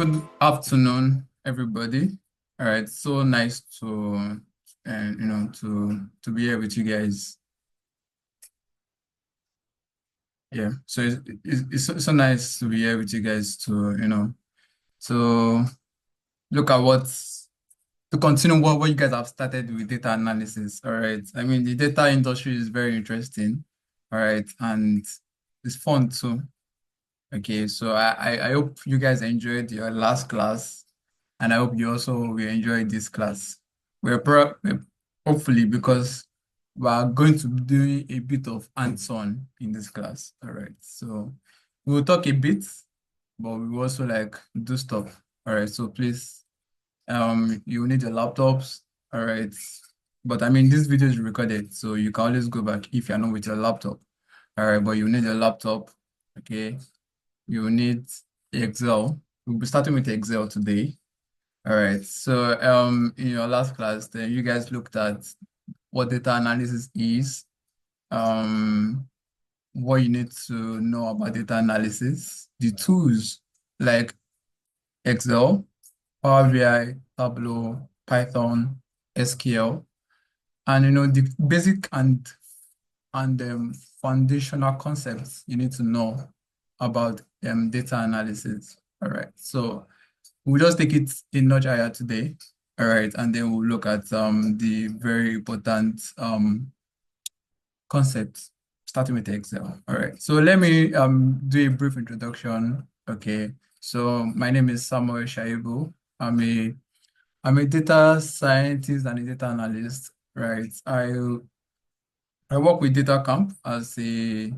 Good afternoon, everybody. All right, so nice to to be here with you guys. Yeah, so it's so nice to be here with you guys to to look at to continue what you guys have started with data analysis. All right, I mean the data industry is very interesting. All right, and it's fun too. Okay, so I hope you guys enjoyed your last class, and I hope you also will enjoy this class. Hopefully, because we are going to be doing a bit of hands-on in this class. All right, so we will talk a bit, but we will also like do stuff. All right, so please, you will need your laptops. All right, but I mean this video is recorded, so you can always go back if you're not with your laptop. All right, but you need your laptop. Okay, you need Excel. We'll be starting with Excel today. All right. So in your last class, then you guys looked at what data analysis is, um, what you need to know about data analysis, the tools like Excel, Power BI, Tableau, Python, SQL, and the basic and foundational concepts you need to know about data analysis. All right. So we'll just take it a notch higher today. All right, and then we'll look at the very important concepts, starting with Excel. All right, so let me do a brief introduction. Okay, so my name is Samuel Shaibu. I'm a I'm a data scientist and a data analyst. Right, I work with Data Camp as a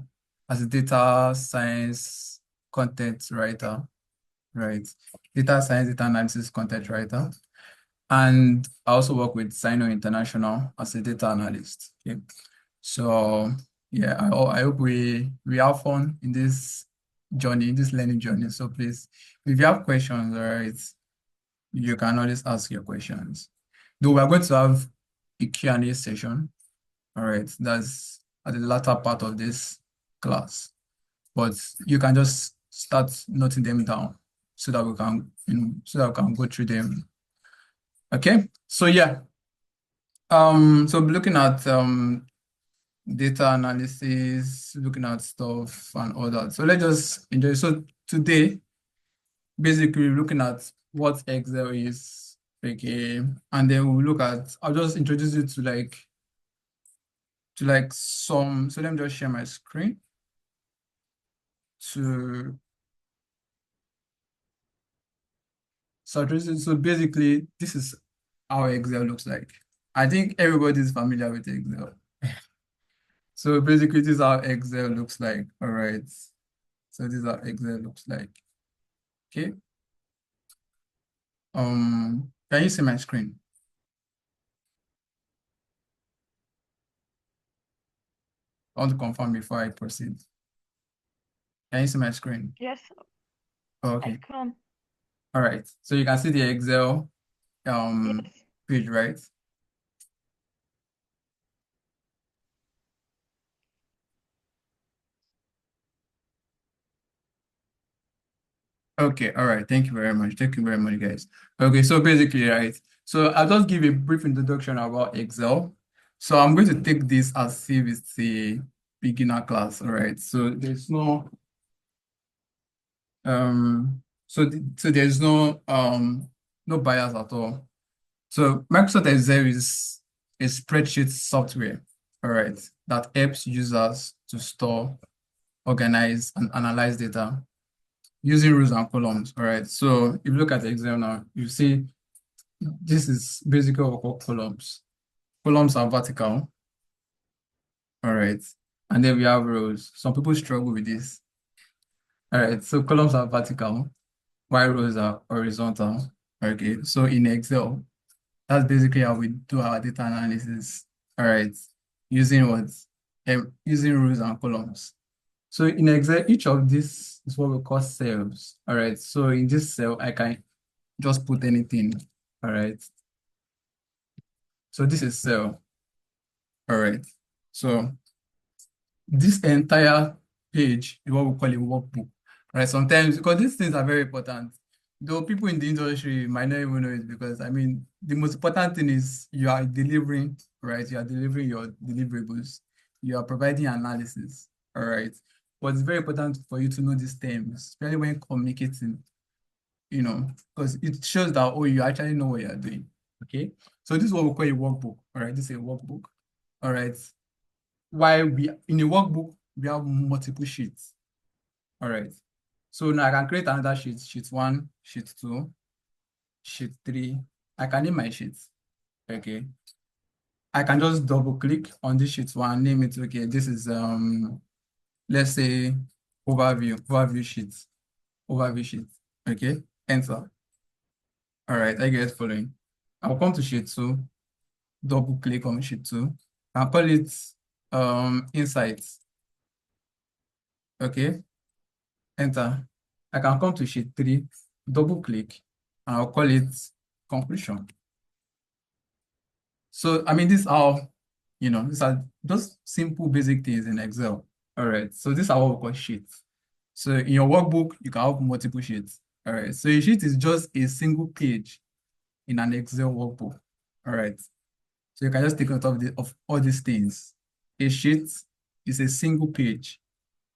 data science content writer. Right, data science, data analysis content writer. And I also work with Sino International as a data analyst. Okay. So yeah, I hope we have fun in this journey, in this learning journey. So please, if you have questions, all right, you can always ask your questions. Though we're going to have a Q&A session, all right, that's at the latter part of this class. But you can just start noting them down so that we can, so that we can go through them. Okay, so yeah. So looking at data analysis, looking at stuff and all that. So let's just enjoy. So today, basically looking at what Excel is, okay, and then we'll look at, I'll just introduce you to like some, so let me just share my screen to, so basically this is how Excel looks like. I think everybody's familiar with Excel. So basically this is how Excel looks like. All right. So this is how Excel looks like. Okay. Can you see my screen? I want to confirm before I proceed. Can you see my screen? Yes, Oh, I okay. can. All right. So you can see the Excel Yes. page, right? Okay. All right. Thank you very much. Thank you very much, guys. Okay. So basically, right. So I'll just give a brief introduction about Excel. So I'm going to take this as if it's a beginner class. All right. So there's no so there's no bias at all. So Microsoft Excel is a spreadsheet software, all right, that helps users to store, organize, and analyze data using rows and columns. All right. So if you look at Excel now, you see this is basically what we call columns. Columns are vertical, all right, and then we have rows. Some people struggle with this. All right. So columns are vertical, while rows are horizontal. Okay. So in Excel, that's basically how we do our data analysis. All right, using what? Using rows and columns. So in Excel, each of these is what we call cells. All right, so in this cell, I can just put anything. All right, so this is cell. All right, so this entire page is what we call a workbook. All right, sometimes because these things are very important. Though people in the industry might not even know it because I mean the most important thing is you are delivering, right? You are delivering your deliverables, you are providing analysis, all right. But it's very important for you to know these terms, especially when communicating, because it shows that oh, you actually know what you're doing. Okay. So this is what we call a workbook. All right, this is a workbook. All right. Why we in a workbook we have multiple sheets. All right. So now I can create another sheet, sheet one, sheet two, sheet three. I can name my sheets. Okay. I can just double click on this sheet one, name it. Okay, this is let's say overview sheet, overview sheet. Okay, enter. All right, I get following. I'll come to sheet two, double click on sheet two. I'll call it insights. Okay, enter. I can come to sheet three, double click, and I'll call it conclusion. So, I mean, these are just simple basic things in Excel. All right. So these are what we call sheets. So in your workbook, you can have multiple sheets. All right. So a sheet is just a single page in an Excel workbook. All right. So you can just take note of all these things. A sheet is a single page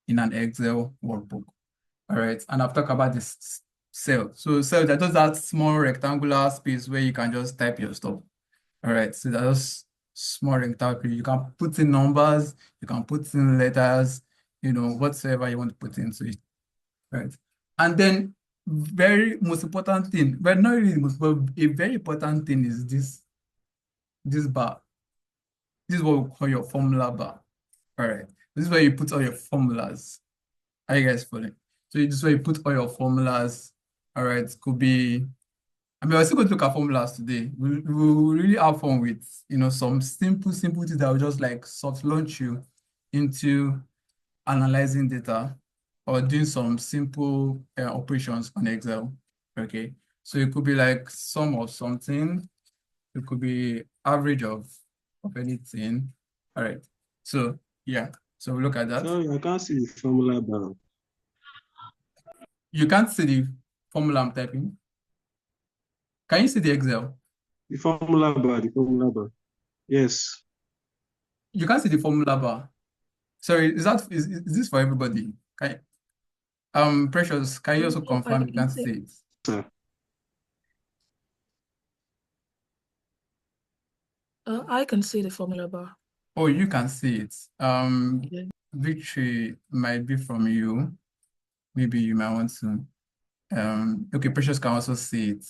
in an Excel workbook. All right. And I've talked about this cell. So cell, that just that small rectangular space where you can just type your stuff. All right, so that's small rectangle. You can put in numbers, you can put in letters, whatsoever you want to put into it. Right. And then very most important thing, but not really the most, but a very important thing is this bar. This is what we call your formula bar. All right. This is where you put all your formulas. Are you guys following? So this is where you put all your formulas. All right. Could be I mean, we're still going to look at formulas today. We will really have fun with, some simple things that will just like soft launch you into analyzing data or doing some simple operations on Excel. Okay. So it could be like sum of something. It could be average of anything. All right. So yeah. So we look at that. Sorry, I can't see the formula bar. You can't see the formula I'm typing. Can you see the Excel? The formula bar. Yes. You can't see the formula bar. Sorry, is this for everybody? Precious, can you also No, I confirm you can can't see. see it? Sir. I can see the formula bar. Oh, you can see it. Yeah. Victory might be from you. Maybe you might want to. Okay, Precious can also see it.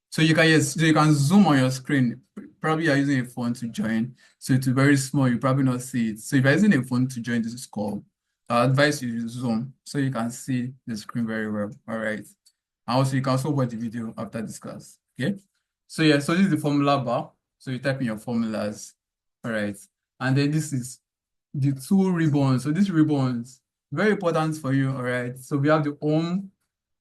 So you can zoom on your screen. Probably you're using a phone to join, so it's very small. You probably not see it. So if you're using a phone to join this call, I advise you to zoom so you can see the screen very well. All right. And also you can also watch the video after this class. Okay. So yeah, so this is the formula bar. So you type in your formulas. All right. And then this is the two ribbons. So these ribbons, very important for you. All right. So we have the home,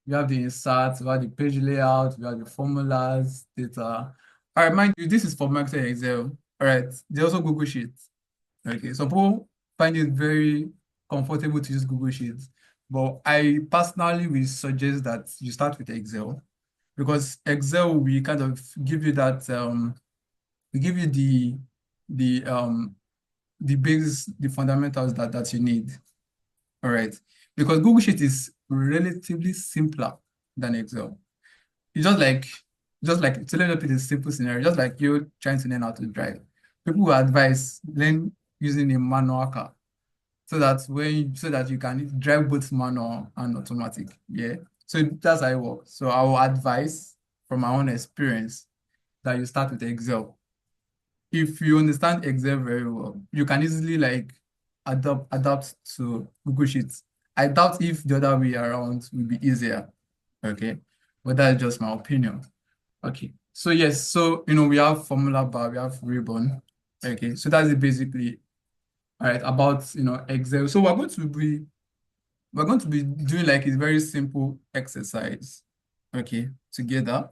we have the inserts, we have the page layout, we have the formulas, data. All right, mind you, this is for Microsoft Excel. All right, there's also Google Sheets. Okay, some people find it very comfortable to use Google Sheets, but I personally will suggest that you start with Excel because Excel will kind of give you that we give you the the base, the fundamentals that you need. All right, because Google Sheet is relatively simpler than Excel. It's just like to let up in a simple scenario, just like you trying to learn how to drive. People will advise learn using a manual car so that you can drive both manual and automatic. Yeah. So that's how it works. So I will advise from my own experience that you start with Excel. If you understand Excel very well, you can easily like adapt to Google Sheets. I doubt if the other way around will be easier. Okay. But that's just my opinion. Okay. So yes, so we have formula bar, we have ribbon. Okay, so that's it basically all right about Excel. So we're going to be doing like a very simple exercise, okay, together.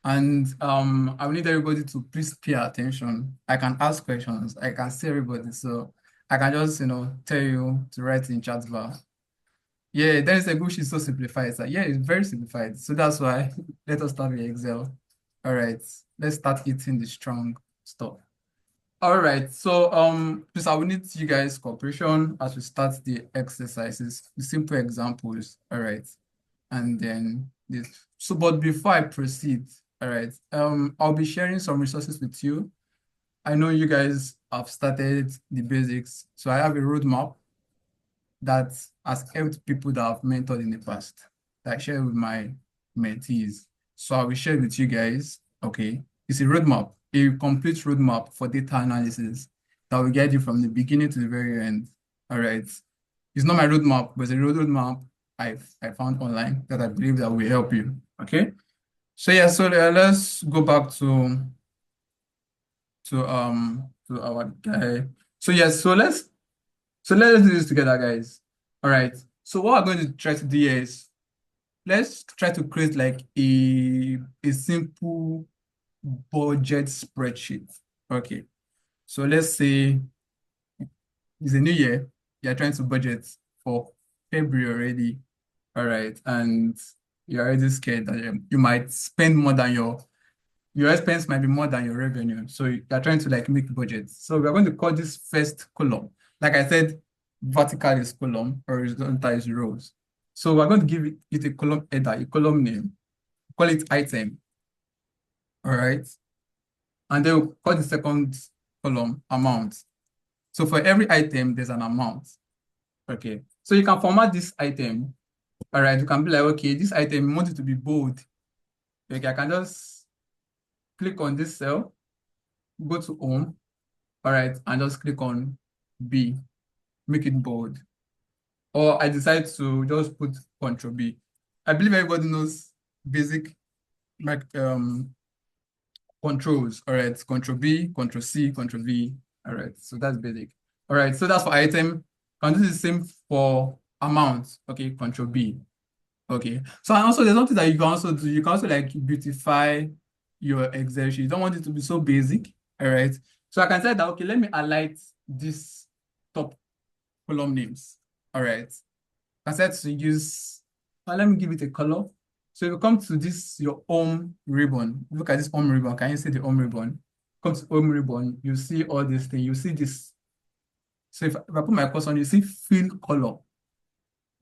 And I will need everybody to please pay attention. I can ask questions, I can see everybody, so I can just tell you to write in chat bar. Yeah, then it's like, which is so simplified. It's like, yeah, it's very simplified. So that's why let us start with Excel. All right, let's start eating the strong stuff. All right, so please, I will need you guys' cooperation as we start the exercises, the simple examples. All right, and then this. So, but before I proceed, all right, I'll be sharing some resources with you. I know you guys have started the basics, so I have a roadmap that has helped people that I've mentored in the past, that I share with my mentees. So I will share with you guys, okay? It's a roadmap, a complete roadmap for data analysis that will guide you from the beginning to the very end. All right. It's not my roadmap, but it's a roadmap I found online that I believe that will help you. Okay. So yeah, so let's go back to our guy. So yes, so let's do this together, guys. All right. So what we're going to try to do here is let's try to create like a simple budget spreadsheet. Okay. So let's say it's a new year. You're trying to budget for February already. All right. And you're already scared that you might spend more than your expense might be more than your revenue. So you're trying to like make budgets. So we're going to call this first column. Like I said, vertical is column, horizontal is rows. So we're going to give it a column header, a column name, call it item. All right. And then we'll call the second column amount. So for every item, there's an amount. Okay. So you can format this item. All right. You can be like, okay, this item, you want it to be bold. Okay, I can just click on this cell, go to home, all right, and just click on B, make it bold. Or I decide to just put Control B. I believe everybody knows basic like controls. All right, Control B, Control C, Control V. All right, so that's basic. All right, so that's for item. Can do the same for amount. Okay, Control B. Okay. So and also there's something that you can also do. You can also like beautify your Excel sheet. You don't want it to be so basic. All right. So I can say that, okay, let me highlight this top column names. All right. I said to use, let me give it a color. So if you come to this, your home ribbon, look at this home ribbon. Can you see the home ribbon? Come to home ribbon, you see all these things. You see this. So if I put my cursor on, you see fill color.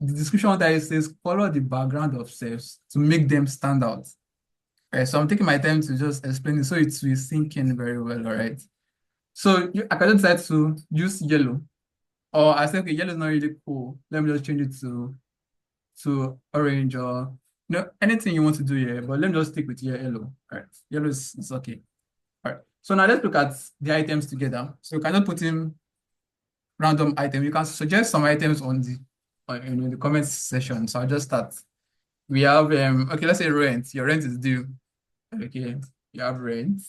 The description that it says color the background of cells to make them stand out. All right, so I'm taking my time to just explain it so it will sink in very well. All right. So I can decide to use yellow, or I say, okay, yellow is not really cool. Let me just change it to orange or anything you want to do here, but let me just stick with yellow. All right, yellow is okay. All right. So now let's look at the items together. So you cannot put in random item. You can suggest some items in the comments section. So I'll just start. We have okay, let's say rent. Your rent is due. Okay, you have rent.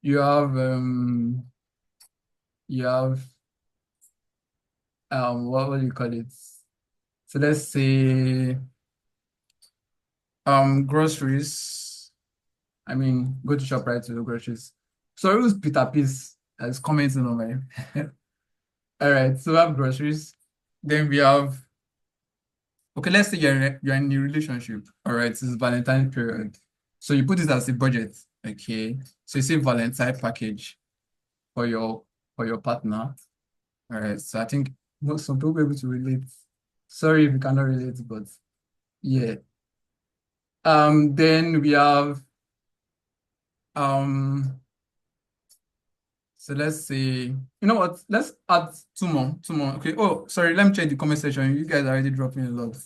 You have what do you call it? So let's say groceries. I mean, go to shop right to the groceries. So who's Peter Peace as commenting on my all right, so we have groceries. Then we have okay, let's say you're in a relationship. All right, this is Valentine period. So you put it as a budget. Okay. So you say Valentine package for your partner. All right. So I think some people will be able to relate. Sorry if you cannot relate, but yeah. Then we have um so let's say, you know what? Let's add two more. Two more. Okay. Oh, sorry, let me check the comment section. You guys are already dropping a lot.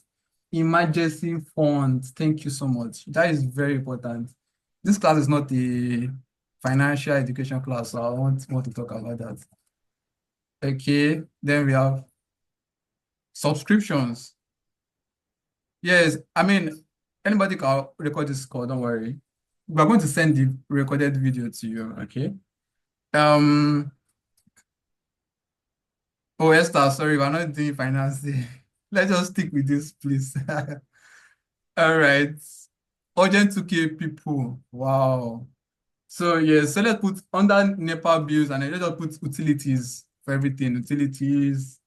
Emergency funds. Thank you so much. That is very important. This class is not a financial education class, so I want more to talk about that. Okay, then we have subscriptions. Yes, I mean, anybody can record this call, don't worry. We're going to send the recorded video to you, okay? Um, oh, Esther, sorry, we're not doing finance. Let's just stick with this, please. All right. Urgent 2K people. Wow. So yeah, so let's put under NEPA bills and then let's just put utilities for everything. Utilities.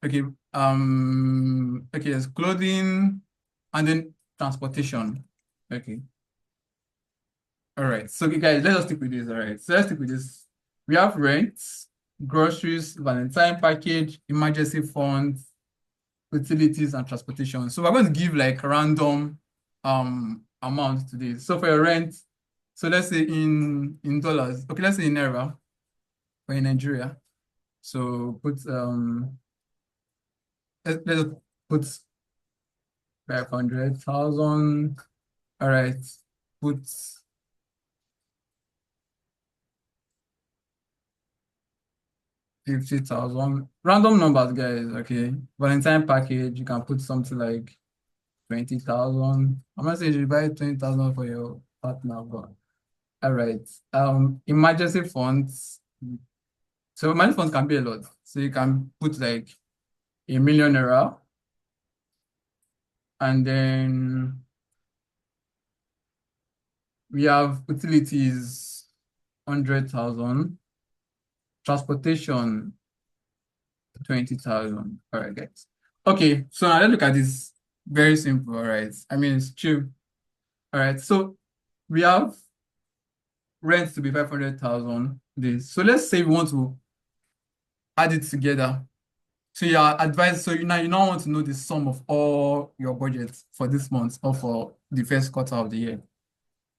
Okay. Okay, there's clothing and then transportation. Okay. All right. So okay, guys, let us stick with this. All right. So let's stick with this. We have rent, groceries, Valentine package, emergency funds, utilities, and transportation. So we're going to give like random amounts to this. So for your rent, so let's say in dollars. Okay, let's say in Naira or in Nigeria. So put let's put 500,000. All right. Put 50,000. Random numbers, guys. Okay. Valentine package, you can put something like 20,000. I'm not saying you should buy 20,000 for your partner, but all right. Emergency funds. So emergency funds can be a lot. So you can put like a 1 million naira, and then we have utilities 100,000, transportation 20,000. All right, guys. Okay, so now let's look at this. Very simple, all right. I mean, it's true. All right, so we have rent to be 500,000 this. So let's say we want to add it together. So your advice, so you now want to know the sum of all your budgets for this month or for the first quarter of the year.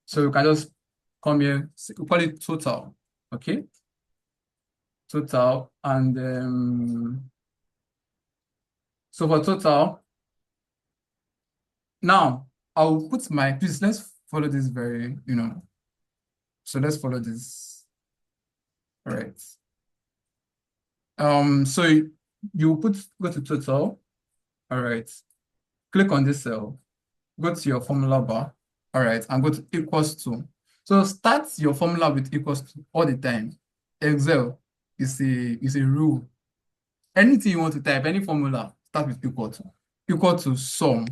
So you can just come here, we call it total, okay? Total, and so for total, now I'll put please let's follow this so let's follow this. All right. So you go to total. All right. Click on this cell, go to your formula bar. All right, and go to equals to. So start your formula with equals to all the time. Excel is a rule. Anything you want to type, any formula, start with equal to. Equal to sum,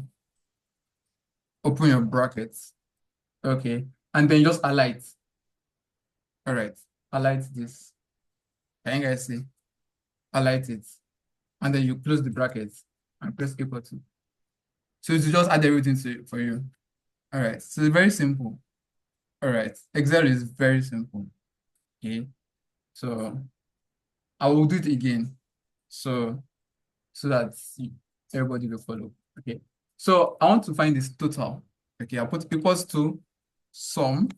open your brackets. Okay. And then you just highlight. All right. Highlight this. Can you guys see? Highlight it. And then you close the brackets and press equal to. So it will just add everything for you. All right. So it's very simple. All right. Excel is very simple. Okay. So I will do it again. So that everybody will follow. Okay. So I want to find this total. Okay. I'll put equals to sum.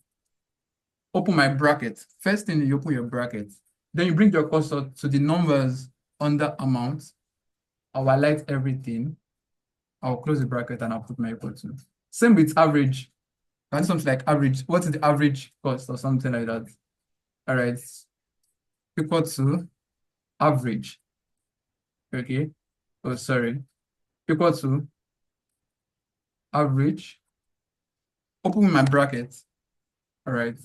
Open my bracket. First thing, you open your bracket. Then you bring your cursor to the numbers under amount. I'll highlight everything. I'll close the bracket and I'll put my equal to. Same with average. I do something like average. What is the average cost or something like that? All right. Equal to average. Okay. Oh, sorry. Equal to average. Open my bracket. All right.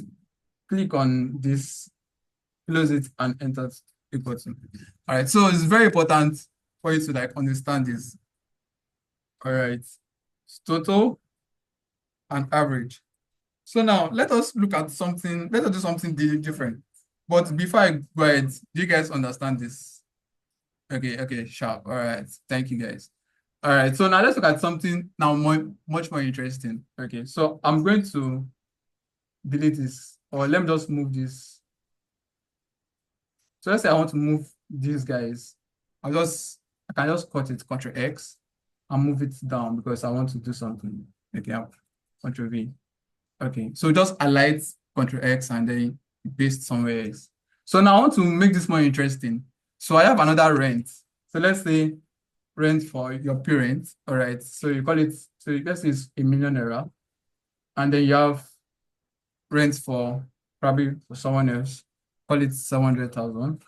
Click on this, close it, and enter equal to. All right. So it's very important for you to like understand this. All right. It's total and average. So now let us look at something. Let us do something different. But before I go ahead, do you guys understand this? Okay, sharp. All right. Thank you guys. All right. So now let's look at something now much more interesting. Okay. So I'm going to delete this, or let me just move this. So let's say I want to move these guys. I can just cut it, Ctrl X, and move it down because I want to do something. Okay, Ctrl V. Okay, so just highlight Ctrl X and then paste somewhere else. So now I want to make this more interesting. So I have another rent. So let's say rent for your parents. All right, so you call it, so let's say it's a 1 million naira. And then you have rent for probably for someone else, call it 700,000.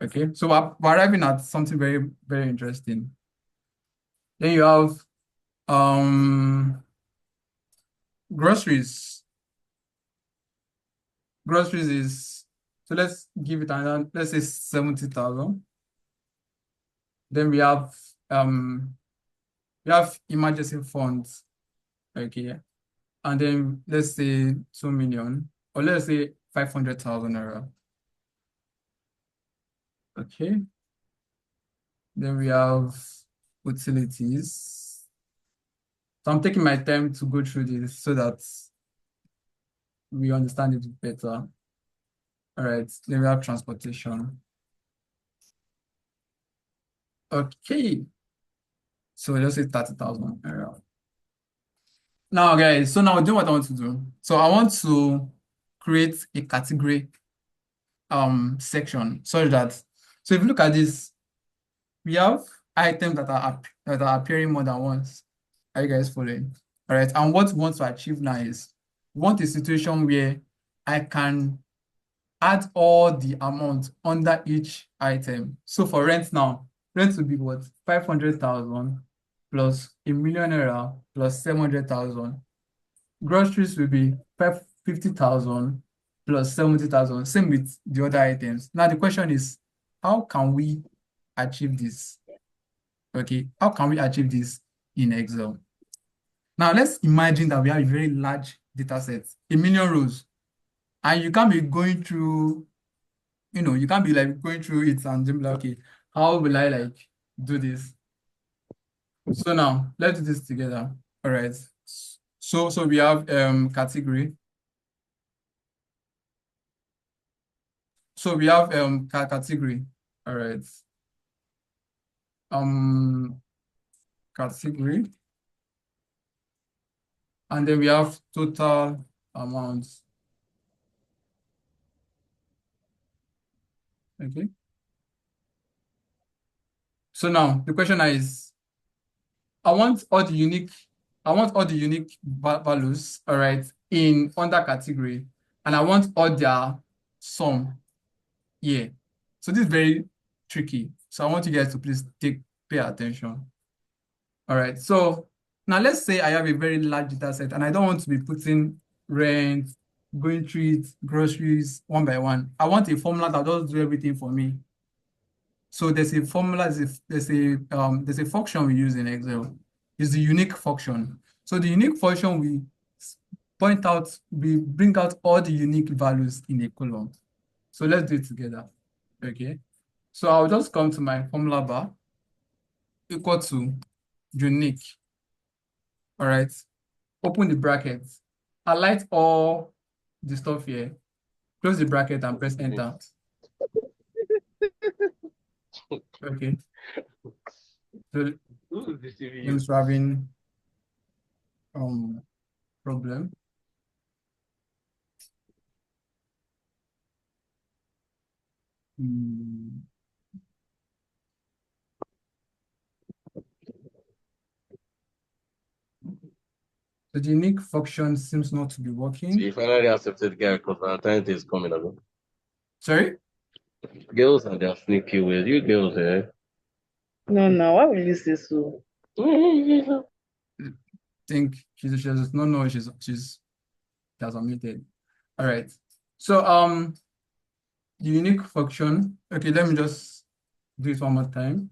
Okay, so we're arriving at something very, very interesting. Then you have groceries. Groceries is, so let's give it another, let's say 70,000. Then we have emergency funds. Okay. And then let's say 2 million, or let's say 500,000 naira. Okay. Then we have utilities. So I'm taking my time to go through this so that we understand it better. All right, then we have transportation. Okay, so let's say 30,000. Now, guys, so now do what I want to do. So I want to create a category section so that if you look at this, we have items that are appearing more than once. Are you guys following? All right, and what we want to achieve now is we want a situation where I can add all the amount under each item. So for rent now, rent will be what? 500,000 plus ₦1,000,000 plus 700,000. Groceries will be 50,000 plus 70,000. Same with the other items. Now the question is, how can we achieve this? Okay, how can we achieve this in Excel? Now let's imagine that we have a very large data set, 1,000,000 rows, and you can't be going through, you can't be like going through it and then be like, okay, how will I like do this? So now let's do this together. All right. So we have category. So we have category. All right. Category. And then we have total amounts. Okay. So now the question is, I want all the unique values, all right, in under category, and I want all their sum here. So this is very tricky. So I want you guys to please pay attention. All right. So now let's say I have a very large data set and I don't want to be putting rent, going through it, groceries one by one. I want a formula that does do everything for me. So there's a formula, there's a function we use in Excel. It's the unique function. So the unique function we bring out all the unique values in a column. So let's do it together. Okay. So I'll just come to my formula bar equal to unique. All right. Open the bracket. Highlight all the stuff here. Close the bracket and press enter. Okay. So it's having problem. So the unique function seems not to be working. So you finally accepted the guy because Valentine's Day is coming up. Sorry? Girls and their sneaky ways. You girls, eh? No, why will you say so? I think she has no, she has unmuted. All right. So the unique function. Okay, let me just do it one more time.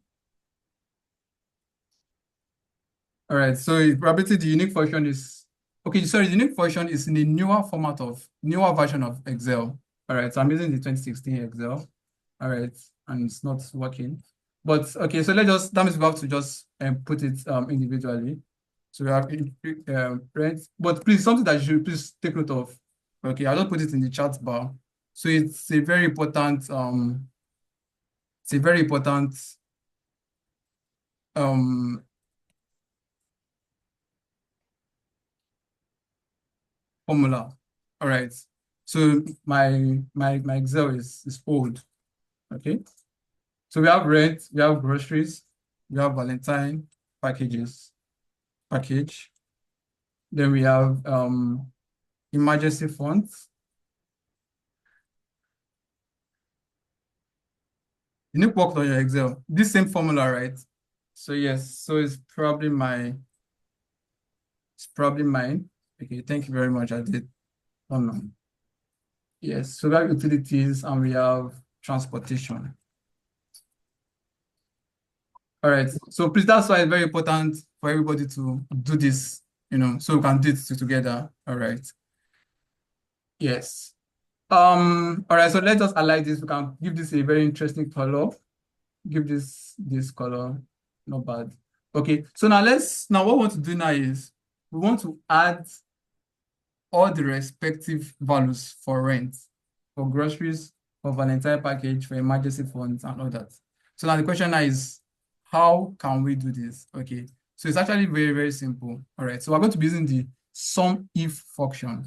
All right. So probably the unique function is the unique function is in a newer version of Excel. All right. So I'm using the 2016 Excel. All right, and it's not working. But okay, so that means we have to just put it individually. So we have rent, but please, something that you should please take note of. Okay, I'll just put it in the chat bar. So it's a very important formula. All right. So my Excel is old. Okay. So we have rent, we have groceries, we have Valentine package. Then we have emergency funds. You need to work on your Excel. This same formula, right? So yes, so it's probably mine. Okay, thank you very much. I did. Oh no. Yes, so we have utilities and we have transportation. All right, so please, that's why it's very important for everybody to do this, so we can do it together. All right. Yes. All right, so let us highlight this. We can give this a very interesting color. give this color, not bad. Okay, so now what we want to do now is we want to add all the respective values for rent, for groceries, for Valentine package, for emergency funds, and all that. So now the question now is, how can we do this? Okay, so it's actually very, very simple. All right, so we're going to be using the sum if function.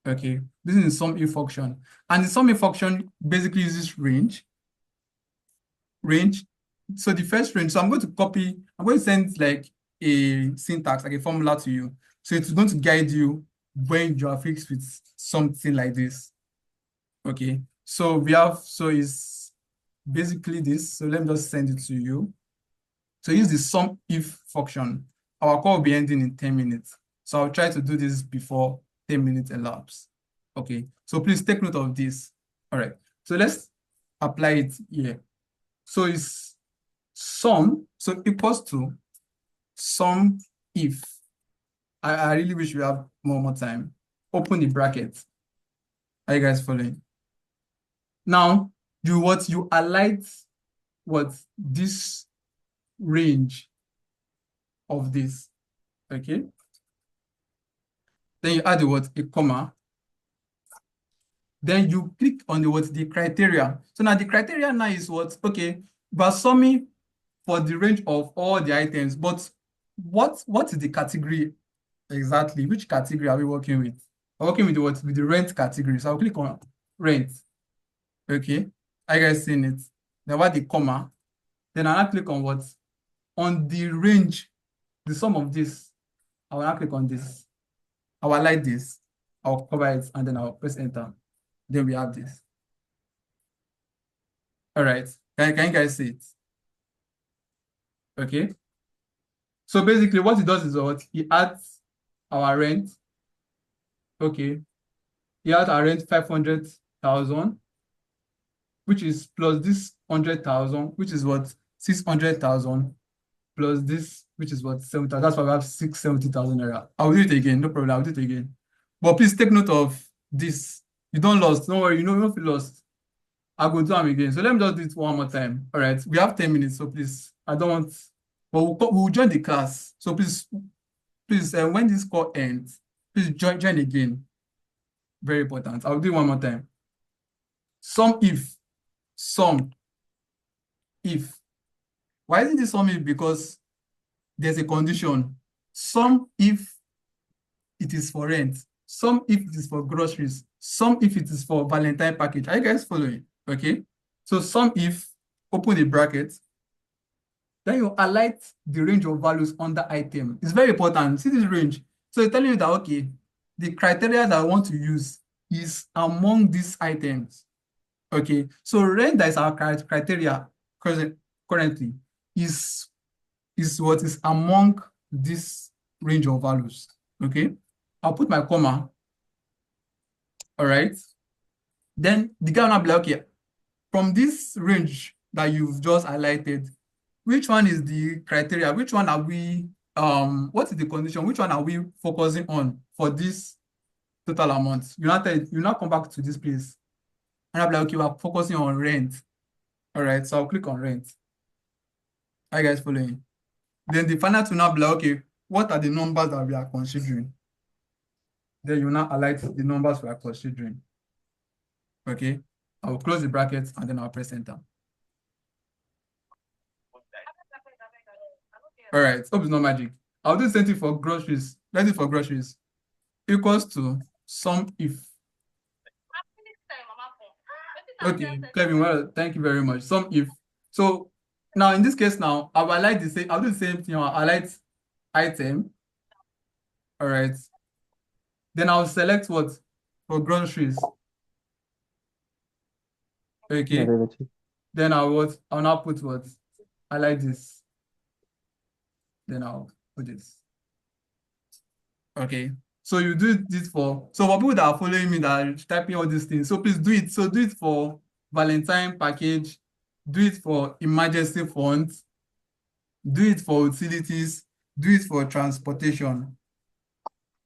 Okay, this is the sum if function. And the sum if function basically uses range. So the first range, so I'm going to send like a syntax, like a formula to you. So it's going to guide you when you are fixed with something like this. Okay, so it's basically this. So let me just send it to you. So use the sum if function. Our call will be ending in 10 minutes. So I'll try to do this before 10 minutes elapse. Okay, so please take note of this. All right, so let's apply it here. So it's sum, so equals to sum if. I really wish we have more time. Open the bracket. Are you guys following? Now, you highlight this range of this, okay? Then you add a comma. Then you click on the criteria. So now the criteria now is what? Okay, but summing for the range of all the items, but what is the category exactly? Which category are we working with? We're working with with the rent category. So I'll click on rent. Okay, are you guys seeing it? Then what the comma? Then I'll click on what? On the range, the sum of this. I will now click on this. I will highlight this. I'll cover it and then I'll press enter. Then we have this. All right. Can you guys see it? Okay. So basically what it does is what? It adds our rent. Okay. It adds our rent 500,000, which is plus this 100,000, which is what? 600,000 plus this, which is what? 70,000. That's why we have 670,000 naira. I'll do it again. No problem. I'll do it again. But please take note of this. You don't lost. Don't worry. You don't feel lost. I'll go do them again. So let me just do it one more time. All right. We have 10 minutes. So please, I don't want, but we'll join the class. So please, when this call ends, please join again. Very important. I'll do it one more time. Sum if. Why isn't this sum if? Because there's a condition. Sum if it is for rent. Sum if it is for groceries. Sum if it is for Valentine package. Are you guys following? Okay. So sum if, open the bracket. Then you highlight the range of values on the item. It's very important. See this range. So it's telling you that, okay, the criteria that I want to use is among these items. Okay. So rent that is our criteria currently is what is among this range of values. Okay. I'll put my comma. All right. Then the guy will now be like, okay, from this range that you've just highlighted, which one is the criteria? Which one are we, what is the condition? Which one are we focusing on for this total amount? You now come back to this place. And I'll be like, okay, we're focusing on rent. All right, so I'll click on rent. Are you guys following? Then the final to now be like, okay, what are the numbers that we are considering? Then you now highlight the numbers we are considering. Okay, I will close the brackets and then I'll press enter. All right, hope it's not magic. I'll do the same thing for groceries. Let's do it for groceries. Equals to sum if. Okay, Kevin, well, thank you very much. Sum if. So now in this case now, I'll do the same thing. I'll highlight item. All right. Then I'll select what? For groceries. Okay. Then I'll now put what? I like this. Then I'll put this. Okay. So you do this for people that are following me that are typing all these things. So please do it. So do it for Valentine package, do it for emergency funds, do it for utilities, do it for transportation.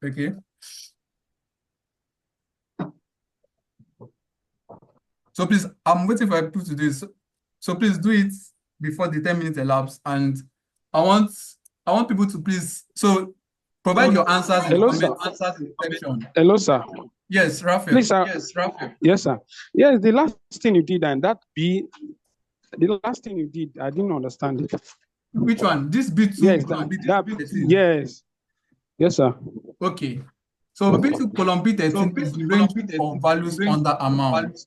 Okay. So please, I'm waiting for people to do this. So please do it before the 10 minutes elapse, and I want people to please provide your answers in the Hello, sir. comment section. Hello, sir. Yes, Raphael. Please, sir. Yes, sir. Yes, the last thing you did, and the last thing you did, I didn't understand it. Which one? This B2 Yes, column that B13. yes. Yes, sir. Okay. So B2 column B13 is the range of values under amount.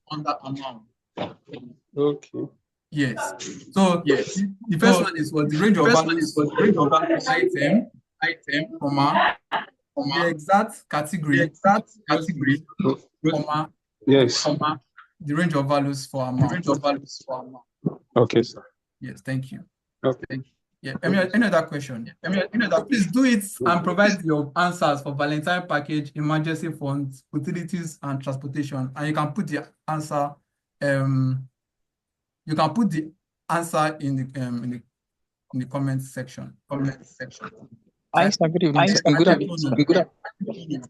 Okay. Yes. So the first one is what the range of values item, comma, the exact category, comma, Yes. the range of values for amount. Okay, sir. Yes, thank you. Okay. Yeah. Any other question? So please do it and provide your answers for Valentine package, emergency funds, utilities, and transportation. And you can put the answer. You can put the answer in the comment section. Hi, sir. Good evening, sir. Good afternoon.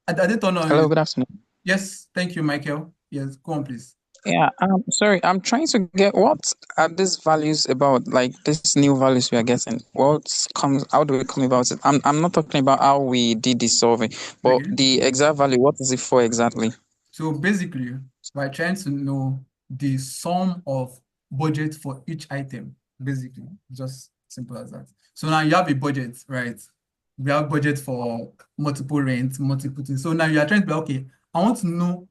I didn't turn on. Hello, good afternoon. Yes, thank you, Michael. Yes, go on, please. Yeah, sorry, I'm trying to get what are these values about, like these new values we are getting. How do we come about it? I'm not talking about how we did the survey, but Okay. the exact value, what is it for exactly? So basically, we're trying to know the sum of budget for each item, basically, just simple as that. So now you have a budget, right? We have budget for multiple rent, multiple things. So now you are trying to be, okay, I want to know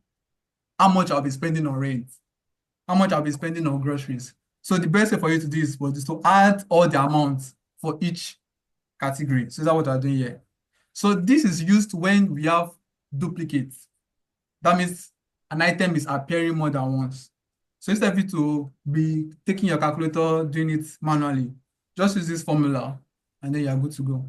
how much I'll be spending on rent, how much I'll be spending on groceries. So the best way for you to do is to add all the amounts for each category. So that's what we're doing here. So this is used when we have duplicates. That means an item is appearing more than once. So instead of you to be taking your calculator, doing it manually, just use this formula and then you are good to go.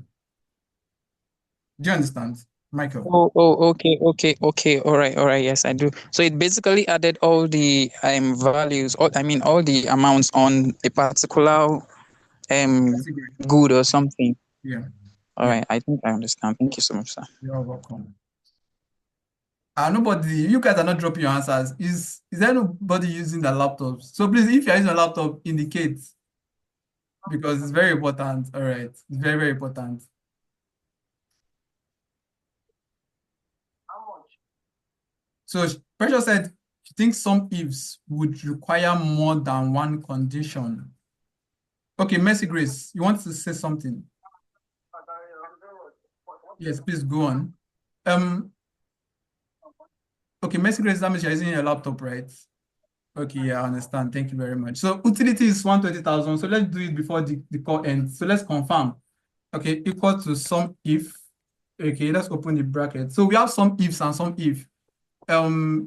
Do you understand, Michael? Okay. All right. Yes, I do. So it basically added all the values, all the amounts on a particular good or something. Yeah. All right, I think I understand. Thank you so much, sir. You're welcome. Nobody, you guys are not dropping your answers. Is there nobody using the laptops? So please, if you're using a laptop, indicate, because it's very important. All right, it's very, very important. So Precious said she thinks some ifs would require more than one condition. Okay, Mercy Grace, you want to say something? Yes, please go on. Okay, Mercy Grace, that means you're using your laptop, right? Okay, yeah, I understand. Thank you very much. So utility is 120,000. So let's do it before the call ends. So let's confirm. Okay, equal to some if. Okay, let's open the bracket. So we have some ifs and some if.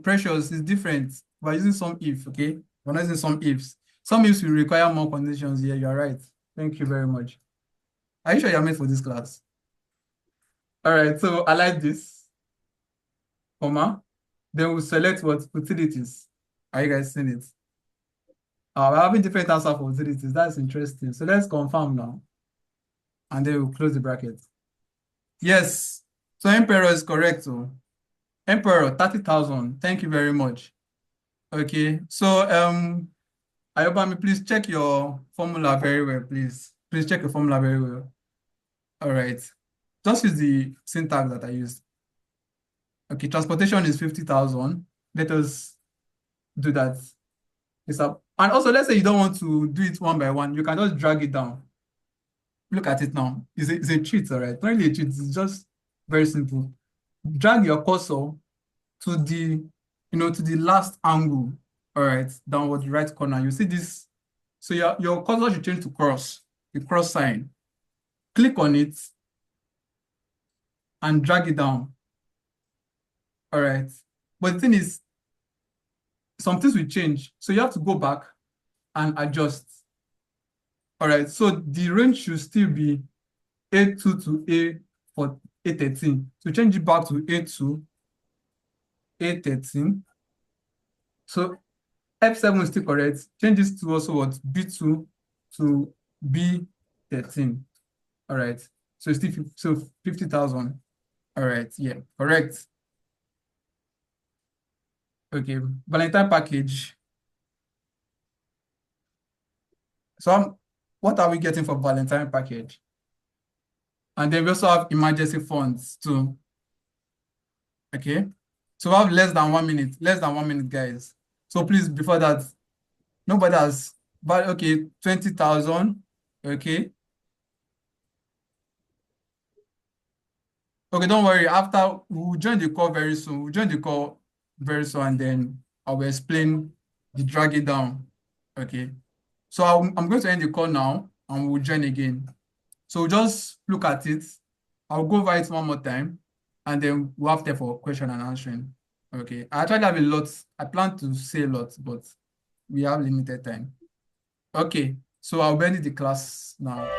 Precious is different. We're using some if, okay? We're not using some ifs. Some ifs will require more conditions here. You're right. Thank you very much. Are you sure you're meant for this class? All right, so I like this. Comma. Then we'll select what? Utilities. Are you guys seeing it? We're having different answers for utilities. That's interesting. So let's confirm now. And then we'll close the bracket. Yes. So Emperor is correct. So Emperor, 30,000. Thank you very much. Okay. So Ayobami, please check your formula very well, please. Please check your formula very well. All right. Just use the syntax that I used. Okay, transportation is 50,000. Let us do that. And also, let's say you don't want to do it one by one. You can just drag it down. Look at it now. It's a cheat, all right? Not really a cheat. It's just very simple. Drag your cursor to the last angle, all right, downward the right corner. You see this. So your cursor should change to cross, the cross sign. Click on it and drag it down. All right. But the thing is, some things will change. So you have to go back and adjust. All right. So the range should still be A2 to A13. So change it back to A2, A13. So F7 is still correct. Change this to also what? B2 to B13. All right. So it's still 50,000. All right. Yeah, correct. Okay. Valentine package. So what are we getting for Valentine package? And then we also have emergency funds too. Okay. So we have less than 1 minute, guys. So please, before that, nobody has, but okay, 20,000. Okay. Okay, don't worry. After we'll join the call very soon. We'll join the call very soon, and then I will explain the dragging down. Okay. So I'm going to end the call now, and we'll join again. So just look at it. I'll go over it one more time, and then we'll have time for question and answering. Okay. I actually have a lot. I plan to say a lot, but we have limited time. Okay. So I'll end the class now.